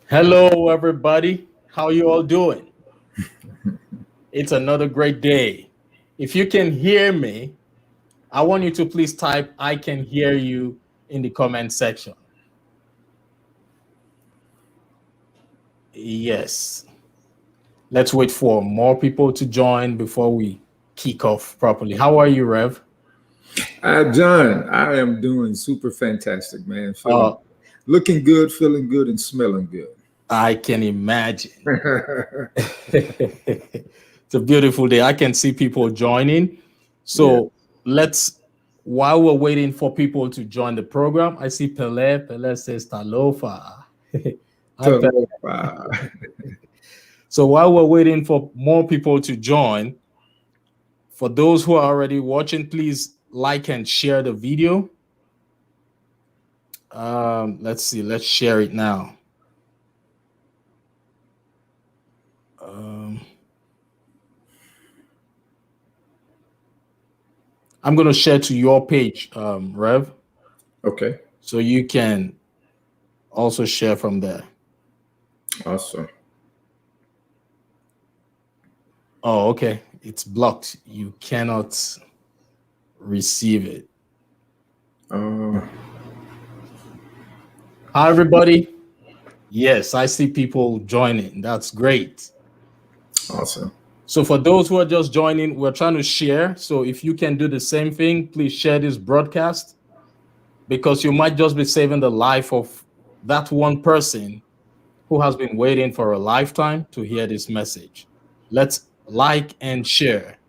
Hello, everybody. How you all doing? It's another great day. If you can hear me, I want you to please type "I can hear you" in the comment section. Yes. Let's wait for more people to join before we kick off properly. How are you, Rev? John, I am doing super fantastic, man. Uh, Looking good, feeling good, and smelling good. I can imagine. It's a beautiful day. I can see people joining. Yeah. So let's, while we're waiting for people to join the program, I see Pele. Pele says Talofa. Hi, Pele. Talofa. So while we're waiting for more people to join, for those who are already watching, please like and share the video. Let's see. Let's share it now. I'm going to share to your page, Rev. Okay. So you can also share from there. Awesome. Oh, okay. It's blocked. You cannot receive it. Hi, everybody. Yes, I see people joining. That's great. Awesome. So for those who are just joining, we're trying to share. So if you can do the same thing, please share this broadcast because you might just be saving the life of that one person who has been waiting for a lifetime to hear this message. Let's like and share.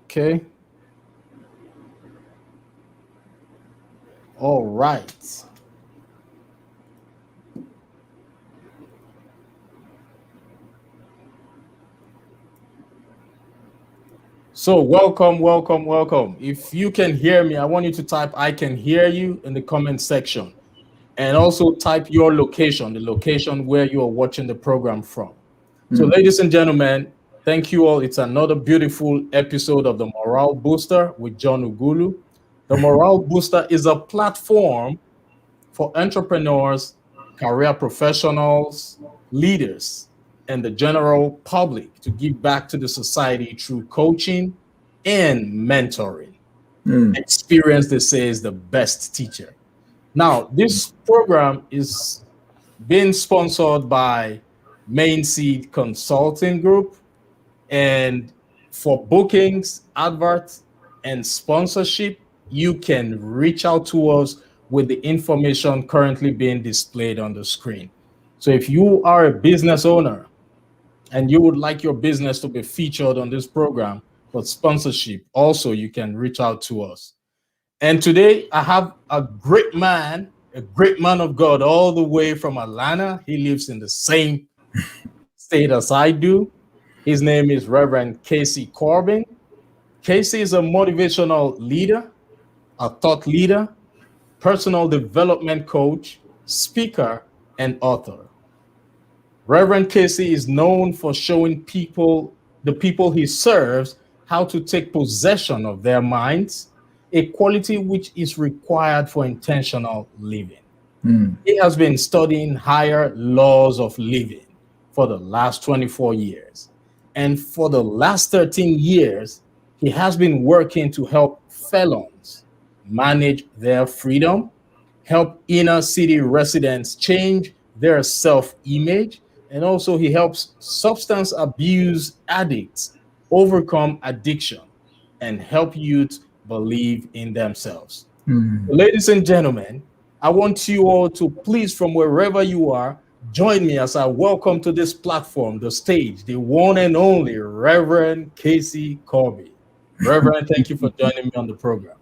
Okay. All right. So welcome, welcome, welcome. If you can hear me, I want you to type "I can hear you" in the comment section. And also type your location, the location where you are watching the program from. So ladies and gentlemen, thank you all. It's another beautiful episode of the Morale Booster with John Ughulu. The Morale Booster is a platform for entrepreneurs, career professionals, leaders, and the general public to give back to the society through coaching and mentoring. Experience, they say, is the best teacher. Now, this program is being sponsored by Mainseed Consulting Group. And for bookings, adverts, and sponsorship, you can reach out to us with the information currently being displayed on the screen. So if you are a business owner and you would like your business to be featured on this program for sponsorship, also you can reach out to us. And today I have a great man of God, all the way from Atlanta. He lives in the same state as I do. His name is Reverend Kasey Corbin. Kasey is a motivational leader, a thought leader, personal development coach, speaker, and author. Reverend Kasey is known for showing the people he serves, how to take possession of their minds, a quality which is required for intentional living. He has been studying higher laws of living for the last 24 years. And for the last 13 years, he has been working to help felons manage their freedom, help inner city residents change their self-image, and also he helps substance abuse addicts overcome addiction and help youth believe in themselves. Ladies and gentlemen, I want you all to please, from wherever you are, join me as I welcome to this platform, the stage, the one and only Reverend Kasey Corbin. Reverend, thank you for joining me on the program.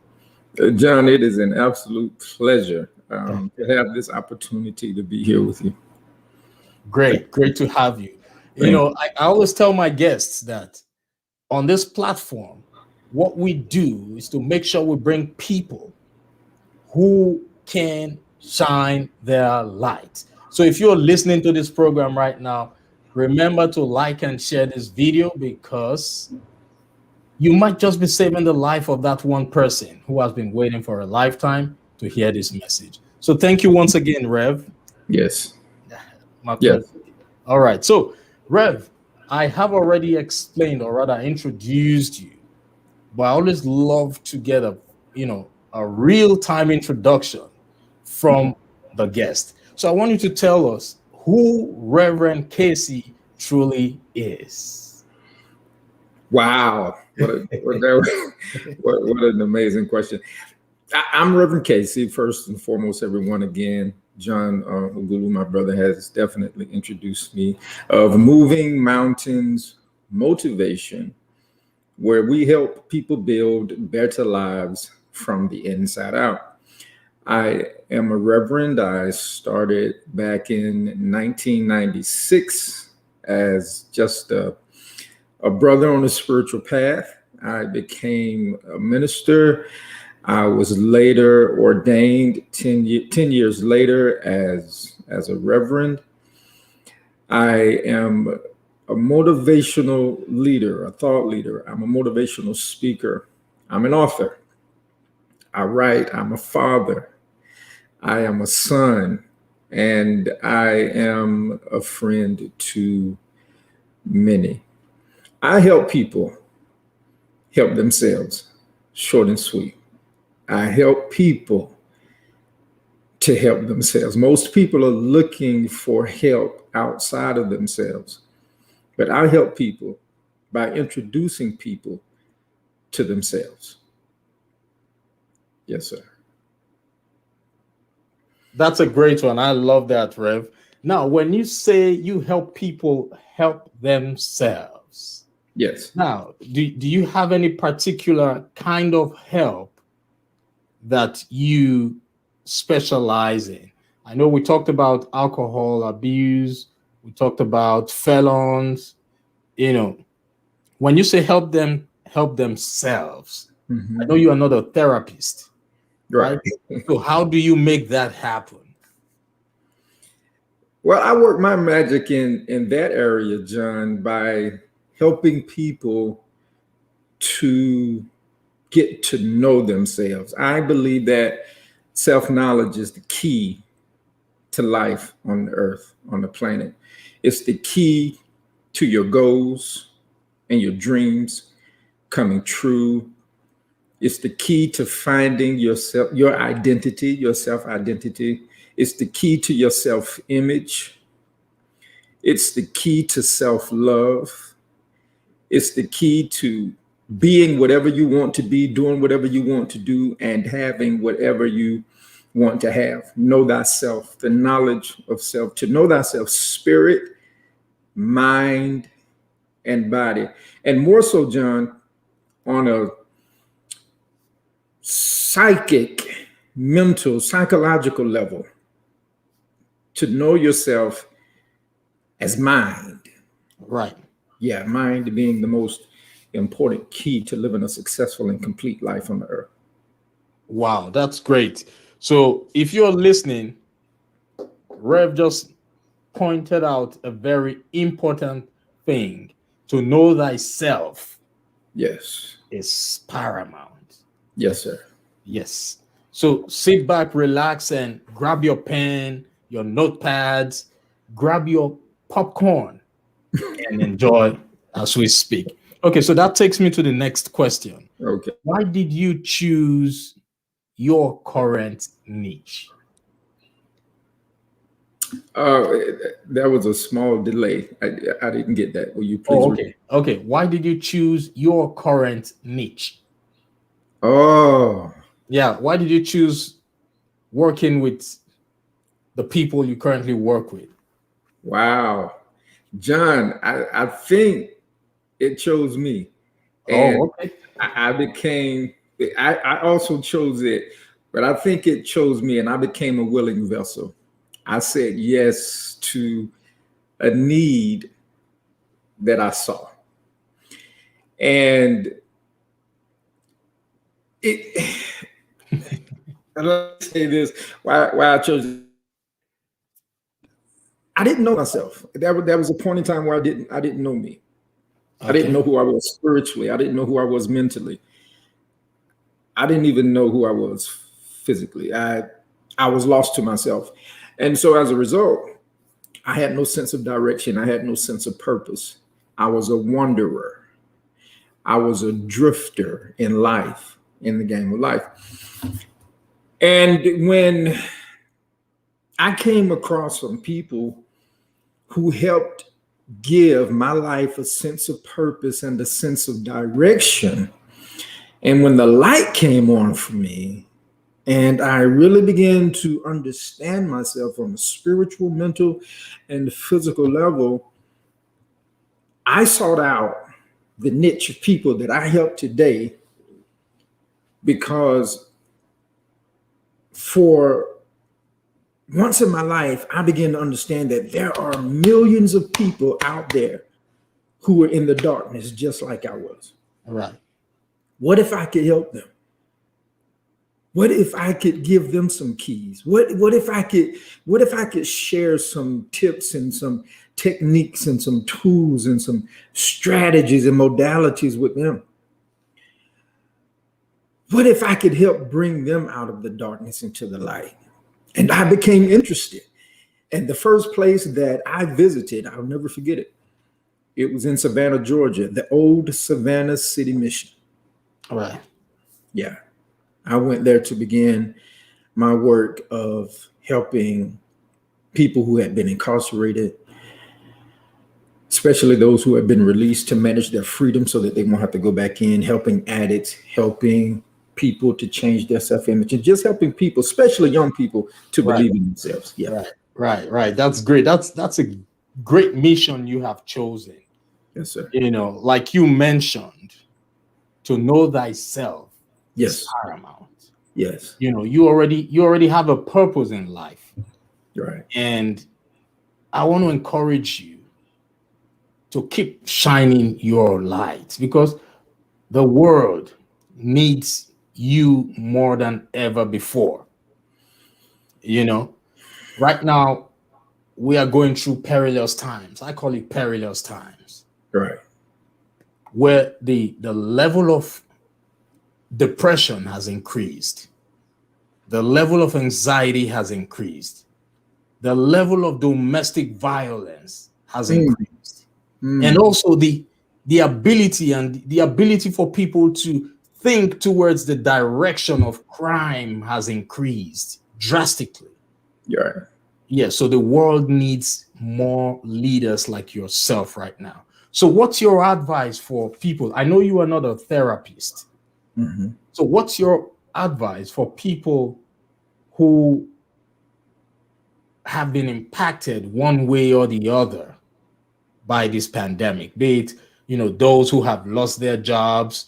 John, it is an absolute pleasure to have this opportunity to be here with you. Great to have you. You know, I always tell my guests that on this platform, what we do is to make sure we bring people who can shine their light. So if you're listening to this program right now, remember to like and share this video because you might just be saving the life of that one person who has been waiting for a lifetime to hear this message. So thank you once again, Rev. Yes. My pleasure. Yes. All right. So, Rev, I have already explained or rather introduced you, but I always love to get a real-time introduction from the guest. So I want you to tell us who Reverend Kasey truly is. Wow. What an amazing question. I'm Reverend Kasey, first and foremost, everyone. Again, John Ughulu, my brother, has definitely introduced me of Moving Mountains Motivation, where we help people build better lives from the inside out. I am a reverend. I started back in 1996 as just a brother on a spiritual path. I became a minister. I was later ordained 10 years later as a reverend. I am a motivational leader, a thought leader. I'm a motivational speaker. I'm an author. I write. I'm a father. I am a son. And I am a friend to many. I help people help themselves, short and sweet. I help people to help themselves. Most people are looking for help outside of themselves, but I help people by introducing people to themselves. Yes, sir. That's a great one. I love that, Rev. Now, when you say you help people help themselves, Yes. now, do you have any particular kind of help that you specialize in? I know we talked about alcohol abuse, we talked about felons. When you say help them help themselves, I know Mm-hmm. you are not a therapist, right? Right. So how do you make that happen? Well, I work my magic in that area, John, by helping people to get to know themselves. I believe that self-knowledge is the key to life on the earth, on the planet. It's the key to your goals and your dreams coming true. It's the key to finding yourself, your identity, your self-identity. It's the key to your self-image. It's the key to self-love. It's the key to being whatever you want to be, doing whatever you want to do, and having whatever you want to have. Know thyself, the knowledge of self, to know thyself, spirit, mind, and body. And more so, John, on a psychic, mental, psychological level, to know yourself as mind. Right. Yeah, mind being the most important key to living a successful and complete life on the earth. Wow, that's great. So if you're listening, Rev just pointed out a very important thing. To know thyself Yes. is paramount. Yes, sir. Yes. So sit back, relax, and grab your pen, your notepads, grab your popcorn, and enjoy as we speak. Okay, so that takes me to the next question. Okay. Why did you choose your current niche? Uh, that was a small delay. I didn't get that. Will you please Oh, repeat? okay. Okay. Why did you choose your current niche? Oh, Yeah. Why did you choose working with the people you currently work with? wow. John, I think it chose me. Oh, And okay. I became, I also chose it, but I think it chose me and I became a willing vessel. I said yes to a need that I saw. And it, let me say this, why I chose it. I didn't know myself. That was a point in time where I didn't know me. I didn't Okay. know who I was spiritually. I didn't know who I was mentally. I didn't even know who I was physically. I was lost to myself. And so as a result, I had no sense of direction. I had no sense of purpose. I was a wanderer. I was a drifter in life, in the game of life. And when I came across some people who helped give my life a sense of purpose and a sense of direction, and when the light came on for me, and I really began to understand myself on a spiritual, mental, and physical level, I sought out the niche of people that I help today, because for once in my life, I began to understand that there are millions of people out there who are in the darkness just like I was. Right. What if I could help them? What if I could give them some keys? What if I could share some tips and some techniques and some tools and some strategies and modalities with them? What if I could help bring them out of the darkness into the light? And I became interested. And the first place that I visited, I'll never forget it. It was in Savannah, Georgia, the old Savannah City Mission. All right. Yeah. I went there to begin my work of helping people who had been incarcerated, especially those who had been released, to manage their freedom so that they won't have to go back in, helping addicts, helping people to change their self-image, and just helping people, especially young people, to believe in themselves. Yeah. Right. That's great. That's a great mission you have chosen. Yes, sir. Like you mentioned, to know thyself. Yes. Is paramount. Yes. You already have a purpose in life. Right. And I want to encourage you to keep shining your light, because the world needs you more than ever before. Right now we are going through perilous times. I call it perilous times. Right. Where the level of depression has increased. The level of anxiety has increased. The level of domestic violence has increased. And also the ability for people to think towards the direction of crime has increased drastically. Yeah. Yeah, so the world needs more leaders like yourself right now. So what's your advice for people? I know you are not a therapist. Mm-hmm. So what's your advice for people who have been impacted one way or the other by this pandemic? Be it, those who have lost their jobs,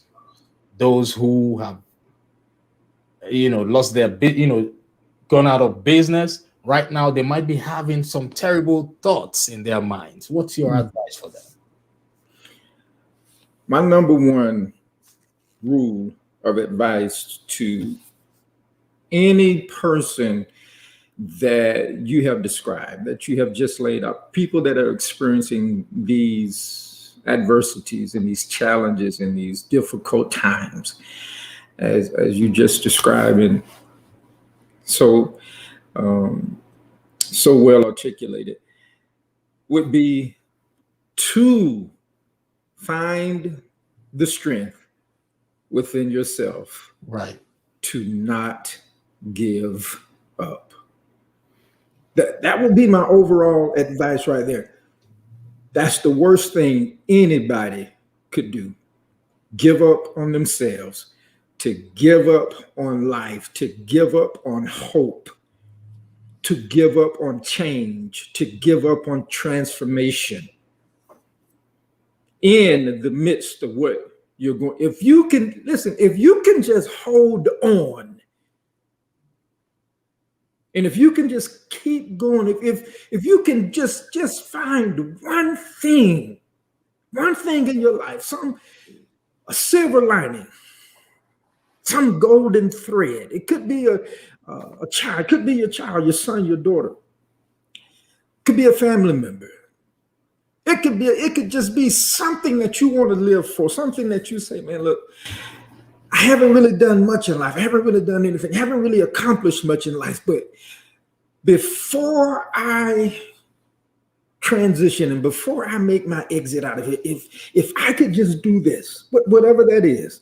those who have, lost their, gone out of business. Right now, they might be having some terrible thoughts in their minds. What's your advice for them? My number one rule of advice to any person that you have described, that you have just laid out, people that are experiencing these adversities and these challenges and these difficult times, as you just described, and so well articulated, would be to find the strength within yourself, right, to not give up. That would be my overall advice right there. That's the worst thing anybody could do. Give up on themselves, to give up on life, to give up on hope, to give up on change, to give up on transformation in the midst of what you're going. If you can just hold on, and if you can just keep going, if you can just find one thing in your life, a silver lining, some golden thread. It could be a child, it could be your child, your son, your daughter. It could be a family member. It could just be something that you want to live for, something that you say, man, look, I haven't really done much in life. I haven't really done anything. I haven't really accomplished much in life. But before I transition and before I make my exit out of it, if I could just do this, whatever that is,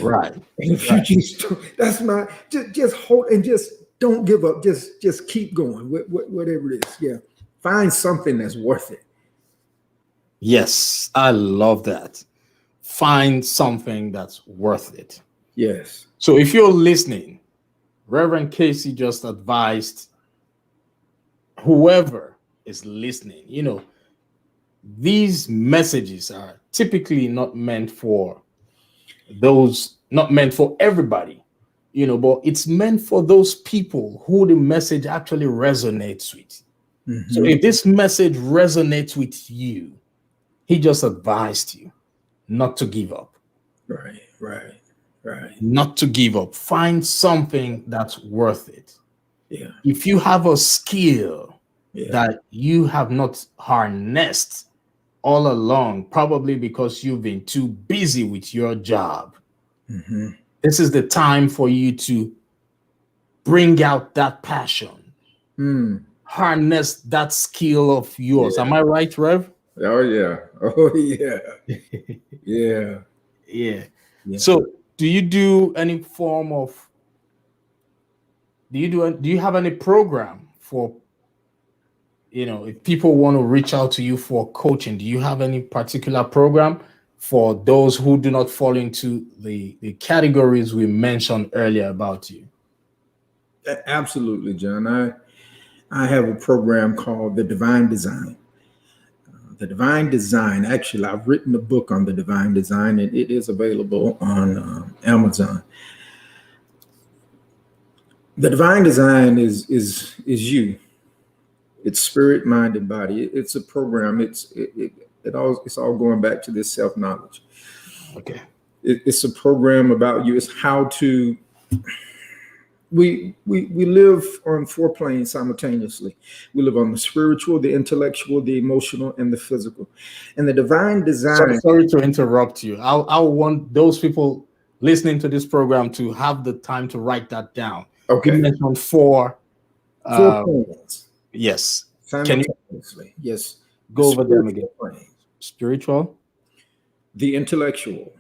Right. and if you just, that's my, just hold and just don't give up. Just keep going, whatever it is. Yeah, find something that's worth it. Yes, I love that. Find something that's worth it. Yes. So if you're listening, Reverend Kasey just advised whoever is listening, these messages are typically not meant for everybody, but it's meant for those people who the message actually resonates with. Mm-hmm. So if this message resonates with you, he just advised you not to give up. Right. Not to give up. Find something that's worth it. Yeah. If you have a skill that you have not harnessed all along, probably because you've been too busy with your job, mm-hmm. This is the time for you to bring out that passion. Harness that skill of yours. Am I right, Rev? Oh yeah. Yeah. So do you do any form of, do you have any program for, if people want to reach out to you for coaching, do you have any particular program for those who do not fall into the categories we mentioned earlier about you? Absolutely, John. I have a program called The Divine Design. The Divine Design, actually, I've written a book on the Divine Design, and it is available on Amazon. The Divine Design is you. It's spirit, mind, and body. It's a program. It's all going back to this self-knowledge. Okay. It's a program about you. It's how to. We live on 4 planes simultaneously. We live on the spiritual, the intellectual, the emotional, and the physical. And the Divine Design. Sorry to interrupt you. I want those people listening to this program to have the time to write that down. Okay. You mentioned 4 planes. Yes. Simultaneously. Yes. Go over them again. Planes. Spiritual, the intellectual,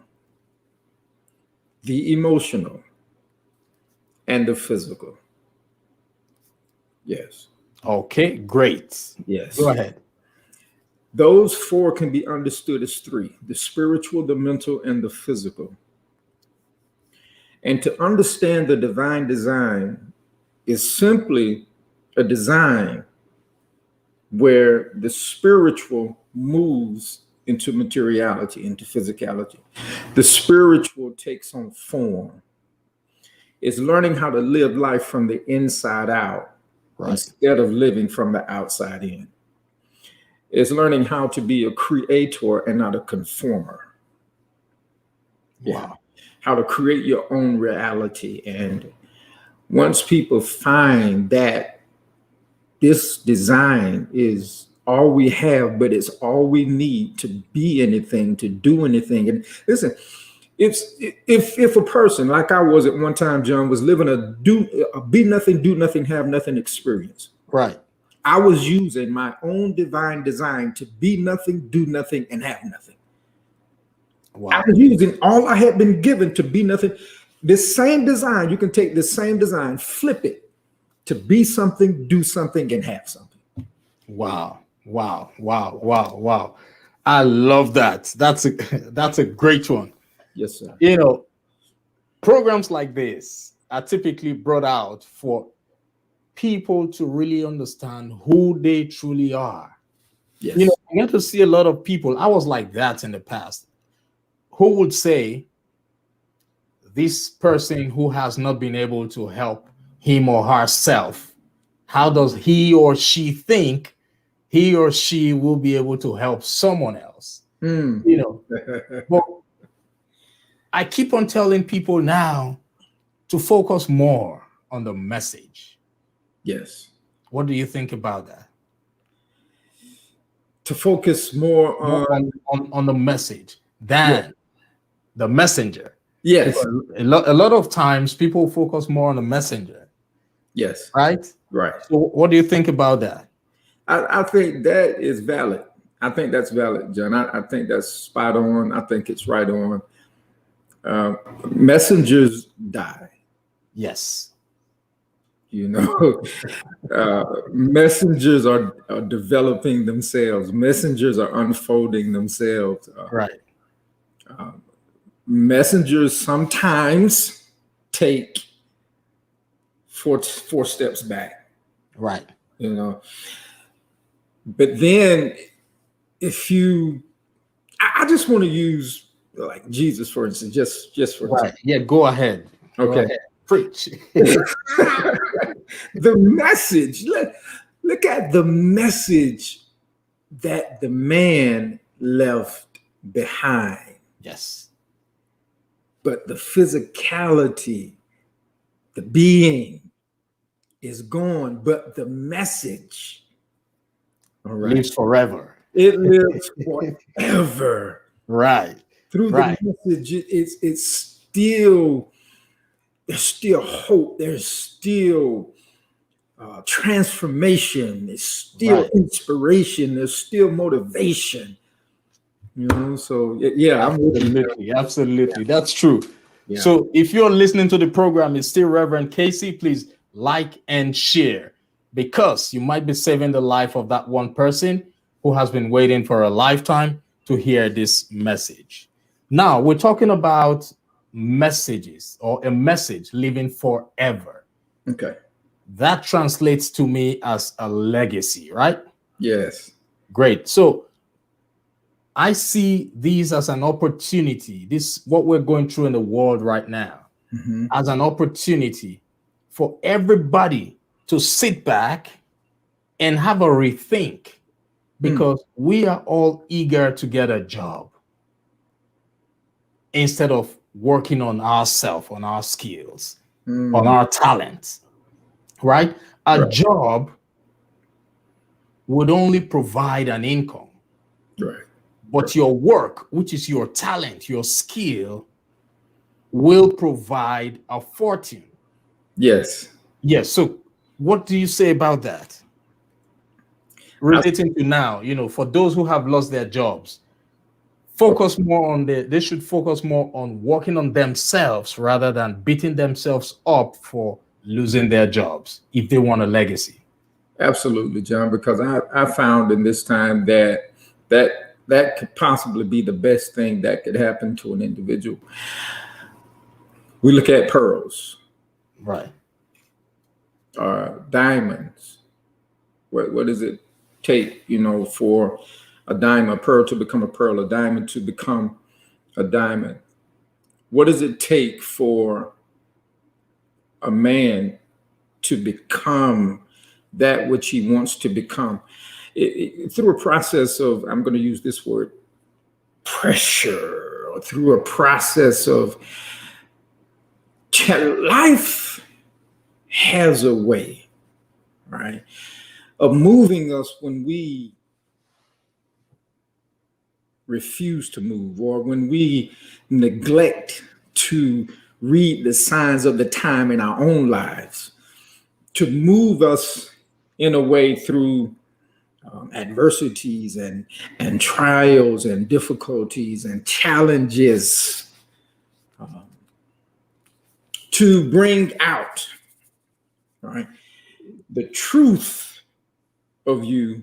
the emotional, and the physical. Yes. Okay, great. Yes. Go ahead. Those 4 can be understood as 3: the spiritual, the mental, and the physical. And to understand the divine design is simply a design where the spiritual moves into materiality, into physicality. The spiritual takes on form. It's learning how to live life from the inside out instead of living from the outside in. It's learning how to be a creator and not a conformer. Wow. How to create your own reality. And once people find that this design is all we have, but it's all we need to be anything, to do anything. And listen, if a person like I was at one time, John, was living a be nothing, do nothing, have nothing experience. Right. I was using my own divine design to be nothing, do nothing, and have nothing. Wow. I was using all I had been given to be nothing. This same design, you can take this same design, flip it to be something, do something, and have something. Wow. I love that. That's a great one. Yes, sir. Programs like this are typically brought out for people to really understand who they truly are. Yes. I get to see a lot of people. I was like that in the past, who would say this person who has not been able to help him or herself, how does he or she think he or she will be able to help someone else? But I keep on telling people now to focus more on the message. Yes. What do you think about that? To focus more on the message than the messenger. Yes. A lot of times people focus more on the messenger. Yes. Right? Right. So what do you think about that? I think that is valid. I think that's valid, John. I think that's spot on. I think it's right on. Messengers die. Yes. You know, messengers are developing themselves. Messengers are unfolding themselves. Right. Messengers sometimes take four steps back. Right. You know, but then if you, I just want to use like Jesus for instance, just for right. Yeah, go ahead. Okay. Go ahead. Preach. The message. Look at the message that the man left behind. Yes. But the physicality, the being is gone, but the message, all right, lives forever. It lives forever. Right. Through the message, it's still, there's still hope. There's still transformation. There's still inspiration. There's still motivation. You know, so yeah, absolutely. That's true. Yeah. So if you're listening to the program, it's still Reverend Kasey. Please like and share, because you might be saving the life of that one person who has been waiting for a lifetime to hear this message. Now we're talking about messages, or a message living forever. Okay. That translates to me as a legacy, right? Yes. Great. So I see these as an opportunity. This, what we're going through in the world right now, as an opportunity for everybody to sit back and have a rethink, because we are all eager to get a job instead of working on ourselves, on our skills, on our talents, right? A job would only provide an income. Right. But your work, which is your talent, your skill, will provide a fortune. Yes. Yes. So what do you say about that? Relating to now, you know, for those who have lost their jobs, focus more on they should focus more on working on themselves rather than beating themselves up for losing their jobs if they want a legacy. Absolutely, John, because I found in this time that could possibly be the best thing that could happen to an individual. We look at pearls, right? Diamonds. What does it take, you know, for a diamond, a pearl to become a pearl, a diamond to become a diamond? What does it take for a man to become that which he wants to become? Through a process of, I'm going to use this word, pressure, or through a process of life has a way, right, of moving us when we refuse to move, or when we neglect to read the signs of the time in our own lives, to move us in a way through adversities and trials and difficulties and challenges, to bring out, right, the truth of you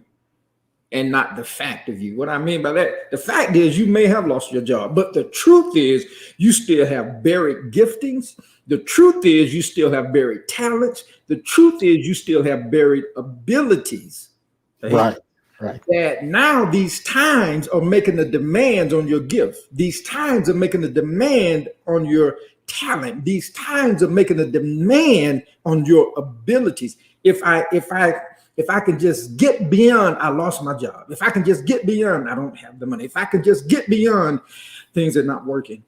and not the fact of you. What I mean by that, the fact is you may have lost your job, but the truth is you still have buried giftings. The truth is you still have buried talents. The truth is you still have buried abilities. Right. That now these times are making a demand on your gift. These times are making a demand on your talent. These times are making a demand on your abilities. If I can just get beyond, I lost my job. If I can just get beyond, I don't have the money. If I can just get beyond, things are not working.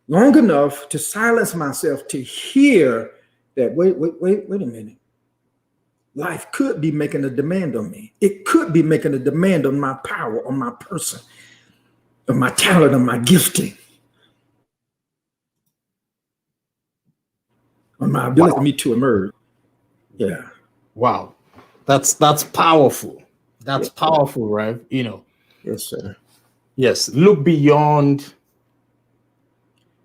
Long enough to silence myself to hear that, wait a minute. Life could be making a demand on me. It could be making a demand on my power, on my person. of my talent, of my gifting, of my ability for me to emerge. Yeah. Wow. That's powerful. That's Yes, powerful, Rev. yes, sir. Yes, look beyond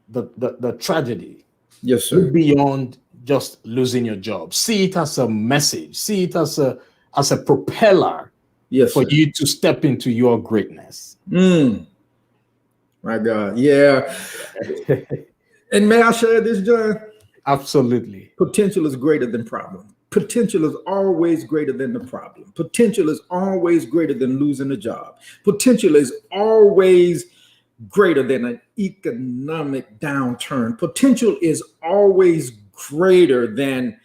the tragedy. Yes, Look sir. beyond just losing your job. See it as a message. See it as a propeller Yes, for sir. you to step into your greatness. My God. Yeah. And may I share this, John? Absolutely. Potential is greater than problem. Potential is always greater than the problem. Potential is always greater than losing a job. Potential is always greater than an economic downturn. Potential is always greater than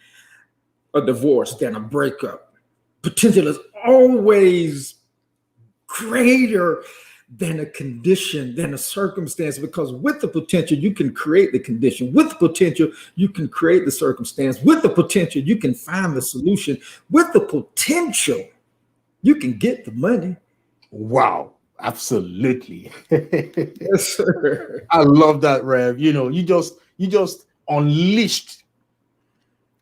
a divorce, than a breakup. Potential is always greater than a condition, than a circumstance, because with the potential, you can create the condition. With the potential, you can create the circumstance. With the potential, you can find the solution. With the potential, you can get the money. Wow. Absolutely. Yes, sir. I love that, Rev. You just unleashed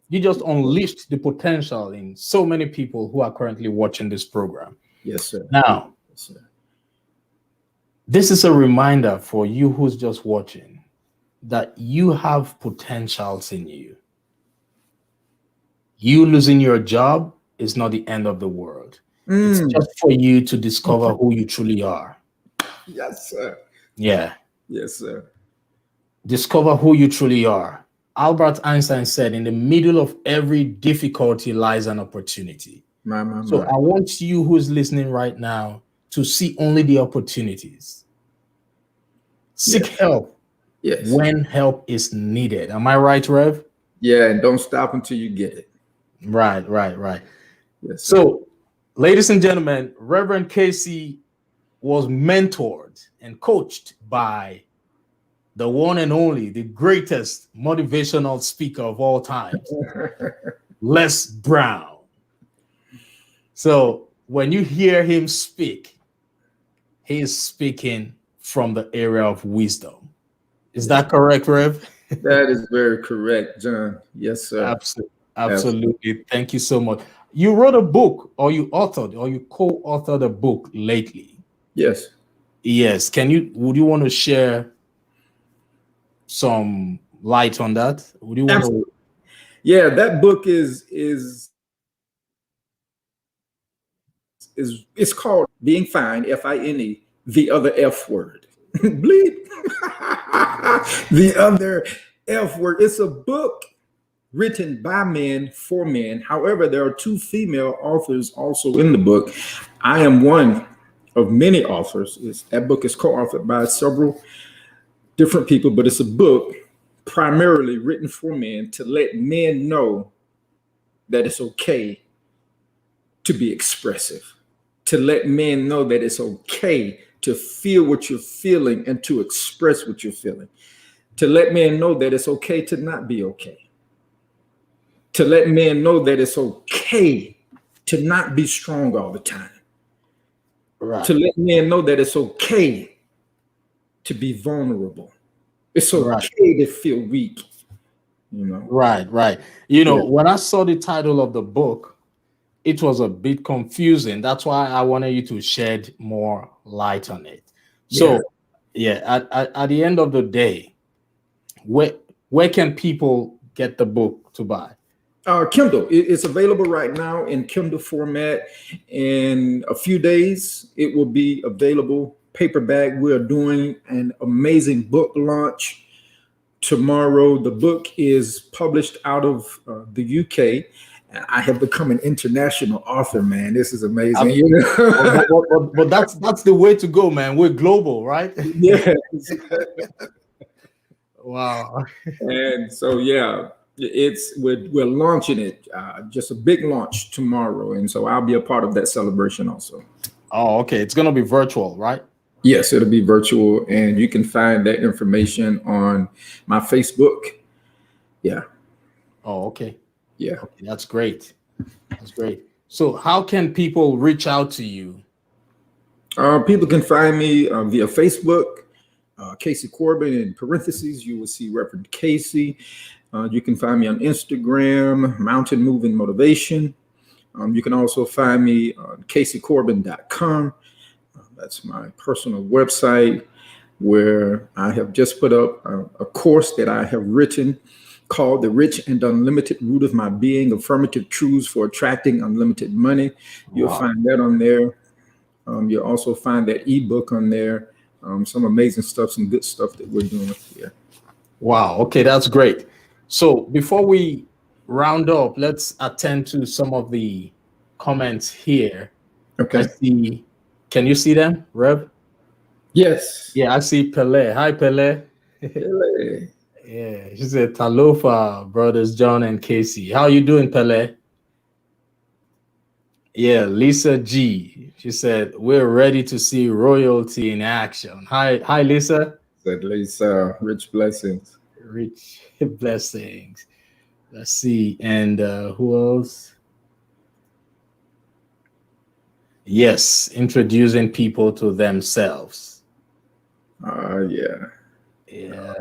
the potential in so many people who are currently watching this program. Yes, sir. Now, Yes, sir. this is a reminder for you who's just watching that you have potentials in you. You losing your job is not the end of the world. It's just for you to discover who you truly are. Yes, sir. Yeah. Yes, sir. Discover who you truly are. Albert Einstein said, in the middle of every difficulty lies an opportunity. So I want you who's listening right now to see only the opportunities. Seek help when help is needed. Am I right, Rev? Yeah, and don't stop until you get it. Right. Yes, sir. So, ladies and gentlemen, Reverend Kasey was mentored and coached by the one and only, the greatest motivational speaker of all time, Les Brown. So when you hear him speak, he is speaking from the area of wisdom. Is that correct, Rev? That is very correct, John. Yes, sir. Absolutely. Thank you so much. You wrote a book, or you co-authored a book lately. Yes. Yes. Would you want to share some light on that? Would you want to? Yeah, that book is it's called Being Fine, Fine, the other F word. Bleep. The other F word. It's a book written by men for men. However, there are two female authors also in the book. I am one of many authors. That book is co-authored by several different people, but it's a book primarily written for men to let men know that it's okay to be expressive, to let men know that it's okay to feel what you're feeling and to express what you're feeling, to let men know that it's okay to not be okay, to let men know that it's okay to not be strong all the time, to let men know that it's okay to be vulnerable. It's okay to feel weak. Right. When I saw the title of the book, it was a bit confusing. That's why I wanted you to shed more light on it. So, at the end of the day, where can people get the book to buy? Kindle. It's available right now in Kindle format. In a few days, it will be available paperback. We are doing an amazing book launch tomorrow. The book is published out of the UK. I have become an international author, man. This is amazing. But that's the way to go, man. We're global, right? Yes. Wow. And so, we're launching it, just a big launch tomorrow. And so I'll be a part of that celebration also. Oh, okay. It's going to be virtual, right? Yes, it'll be virtual, and you can find that information on my Facebook. Yeah. Oh, okay. Yeah. Okay, that's great. So how can people reach out to you People can find me via Facebook, Kasey Corbin. In parentheses, you will see Reverend Kasey. You can find me on Instagram, Mountain Moving Motivation. You can also find me on CaseyCorbin.com. That's my personal website, where I have just put up a course that I have written called The Rich and Unlimited Root of My Being, Affirmative Truths for Attracting Unlimited Money. You'll find that on there. You'll also find that ebook on there. Some amazing stuff, some good stuff that we're doing here. Wow. Okay, that's great. So before we round up, let's attend to some of the comments here. Okay. I see. Can you see them, Rev? Yes. Yeah, I see Pele. Hi, Pele. Pele. Yeah, she said Talofa, brothers John and Kasey. How you doing, Pele? Yeah, Lisa G. She said we're ready to see royalty in action. Hi, Lisa. Said Lisa, rich blessings. Rich blessings. Let's see, and who else? Yes, introducing people to themselves. Yeah. Yeah.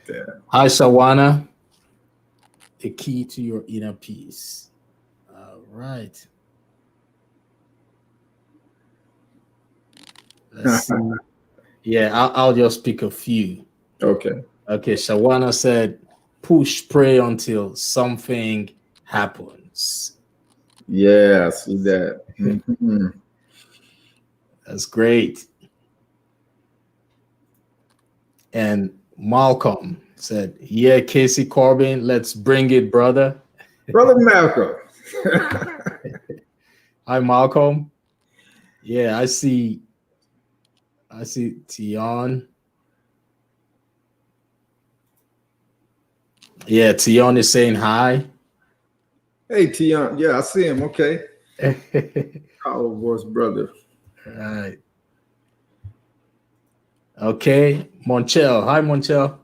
Yeah. Hi, Sawana. The key to your inner peace. All right. Let's see. Yeah, I'll just pick a few. Okay. Okay, Shawana said, push, pray until something happens. Yeah, I see that. Mm-hmm. That's great. And Malcolm said, yeah, Kasey Corbin, let's bring it, brother. Brother Malcolm. Hi, Malcolm. Yeah, I see Tion. Yeah, Tion is saying hi. Hey, Tion. Yeah, I see him. Okay. Our voice brother. All right. Okay, Monchel. Hi, Monchel.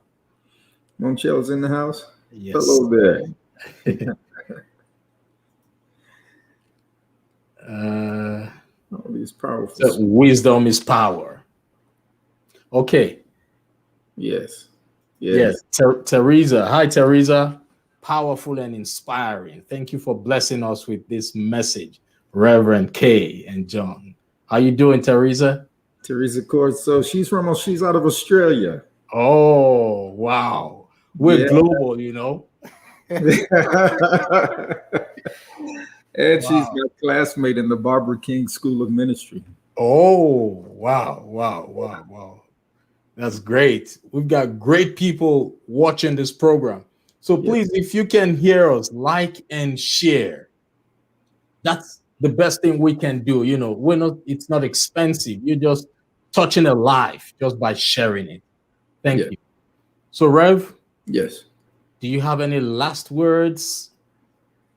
Monchel's in the house. Yes. Hello there. All these powerful. So wisdom is power. Okay. Yes. Yes. Teresa. Hi, Teresa. Powerful and inspiring. Thank you for blessing us with this message, Reverend K and John. How you doing, Teresa? Teresa Cord. So she's out of Australia. Oh, wow. We're global, you know. And she's my classmate in the Barbara King School of Ministry. Oh, wow. That's great. We've got great people watching this program. So please, if you can hear us, like and share. That's the best thing we can do. You know, it's not expensive. You're just touching a life just by sharing it. Thank you. So, Rev? Yes. Do you have any last words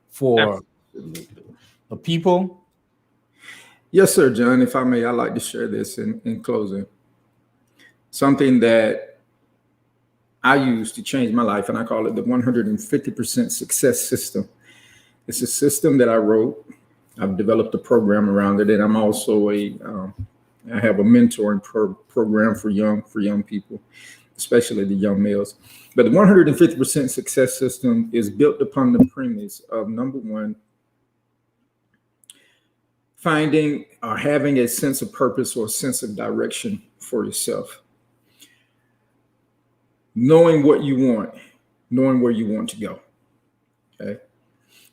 for the people? Yes, sir, John. If I may, I'd like to share this in closing. Something that I use to change my life, and I call it the 150% success system. It's a system that I wrote. I've developed a program around it, and I'm also I have a mentoring program for young people, especially the young males. But the 150% success system is built upon the premise of, number one, finding or having a sense of purpose or a sense of direction for yourself. Knowing what you want, knowing where you want to go. Okay.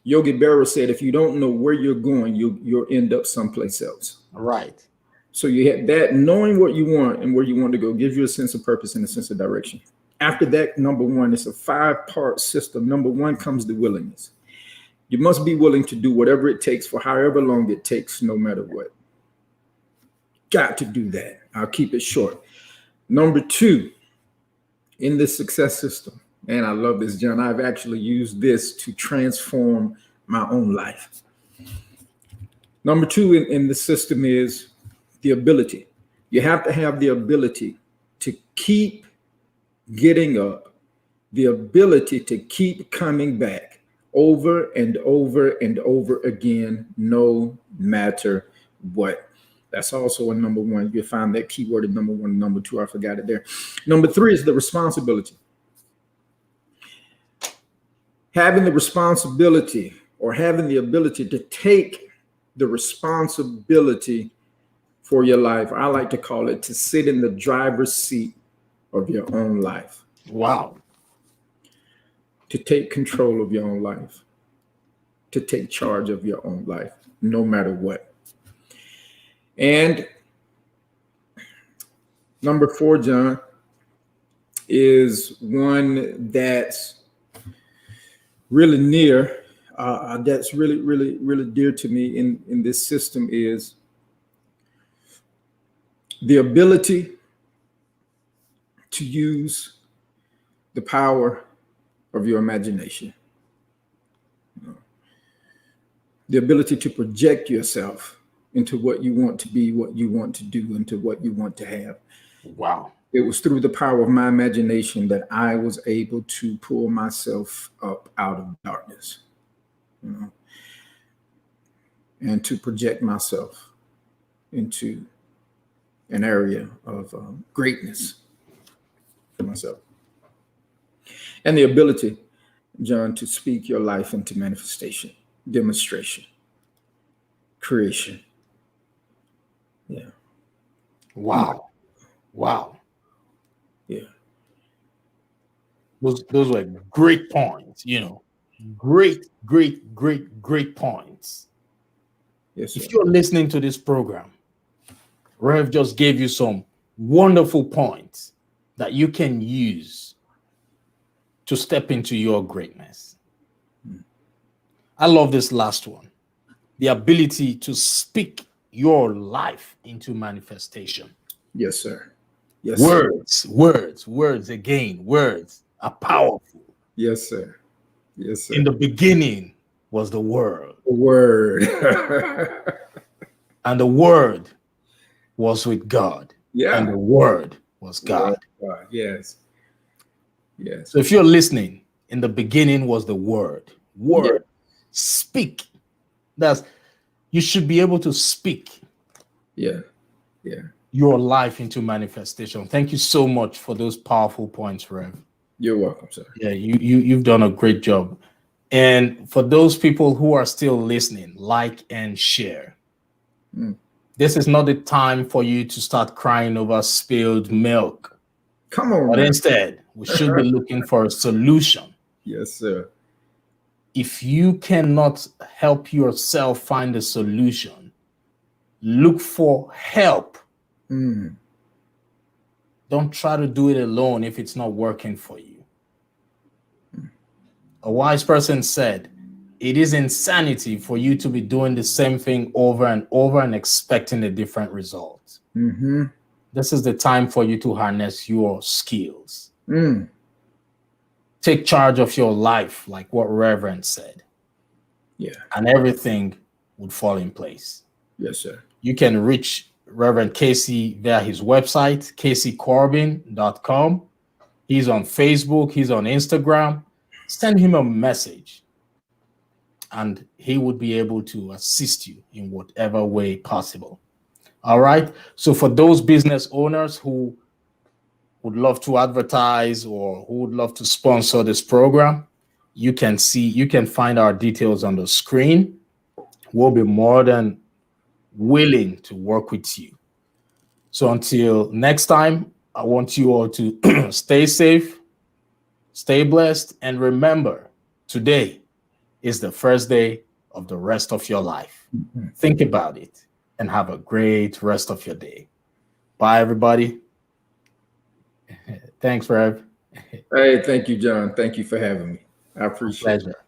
Yogi Berra said, if you don't know where you're going, you'll end up someplace else. Right. So you have that, knowing what you want and where you want to go gives you a sense of purpose and a sense of direction. After that, number one, it's a 5-part system. Number one comes the willingness. You must be willing to do whatever it takes for however long it takes, no matter what. Got to do that. I'll keep it short. Number two, in the success system, and I love this, John, I've actually used this to transform my own life. Number two in the system is the ability. You have to have the ability to keep getting up, the ability to keep coming back over and over and over again, no matter what. That's also a number one. You'll find that keyword in number one. Number two, I forgot it there. Number three is the responsibility. Having the responsibility, or having the ability to take the responsibility for your life. I like to call it to sit in the driver's seat of your own life. Wow. To take control of your own life. To take charge of your own life, no matter what. And number four, John, is one that's really near, that's really dear to me in this system, is the ability to use the power of your imagination. The ability to project yourself into what you want to be, what you want to do, into what you want to have. Wow. It was through the power of my imagination that I was able to pull myself up out of darkness, and to project myself into an area of greatness for myself. And the ability, John, to speak your life into manifestation, demonstration, creation. Yeah. Wow. Wow. Yeah. Those were great points, great points. Yes, sir. If you're listening to this program, Rev just gave you some wonderful points that you can use to step into your greatness. I love this last one. The ability to speak your life into manifestation. Yes, sir. Yes, Words, sir. words again. Words are powerful. Yes, sir. Yes, sir. In the beginning was the Word. The Word. And the Word was with God. Yeah. And the Word was God. Yes. Yes. So if you're listening, in the beginning was the Word. Word. Yeah. Speak. You should be able to speak. Yeah. Yeah. Your life into manifestation. Thank you so much for those powerful points, Rev. You're welcome, sir. Yeah, you've done a great job. And for those people who are still listening, like and share. This is not the time for you to start crying over spilled milk. Come on. But instead, we should be looking for a solution. Yes, sir. If you cannot help yourself find a solution, look for help. Don't try to do it alone if it's not working for you. A wise person said, it is insanity for you to be doing the same thing over and over and expecting a different result. This is the time for you to harness your skills. Take charge of your life, like what Reverend said. Yeah. And everything would fall in place. Yes, sir. You can reach Reverend Kasey via his website, KaseyCorbin.com. He's on Facebook. He's on Instagram. Send him a message, and he would be able to assist you in whatever way possible. All right. So for those business owners who would love to advertise or who would love to sponsor this program, you can find our details on the screen. We'll be more than willing to work with you. So until next time, I want you all to stay safe, stay blessed, and remember, today is the first day of the rest of your life. Think about it and have a great rest of your day. Bye, everybody. Thanks, Rev. Hey, thank you, John. Thank you for having me. I appreciate it. Pleasure.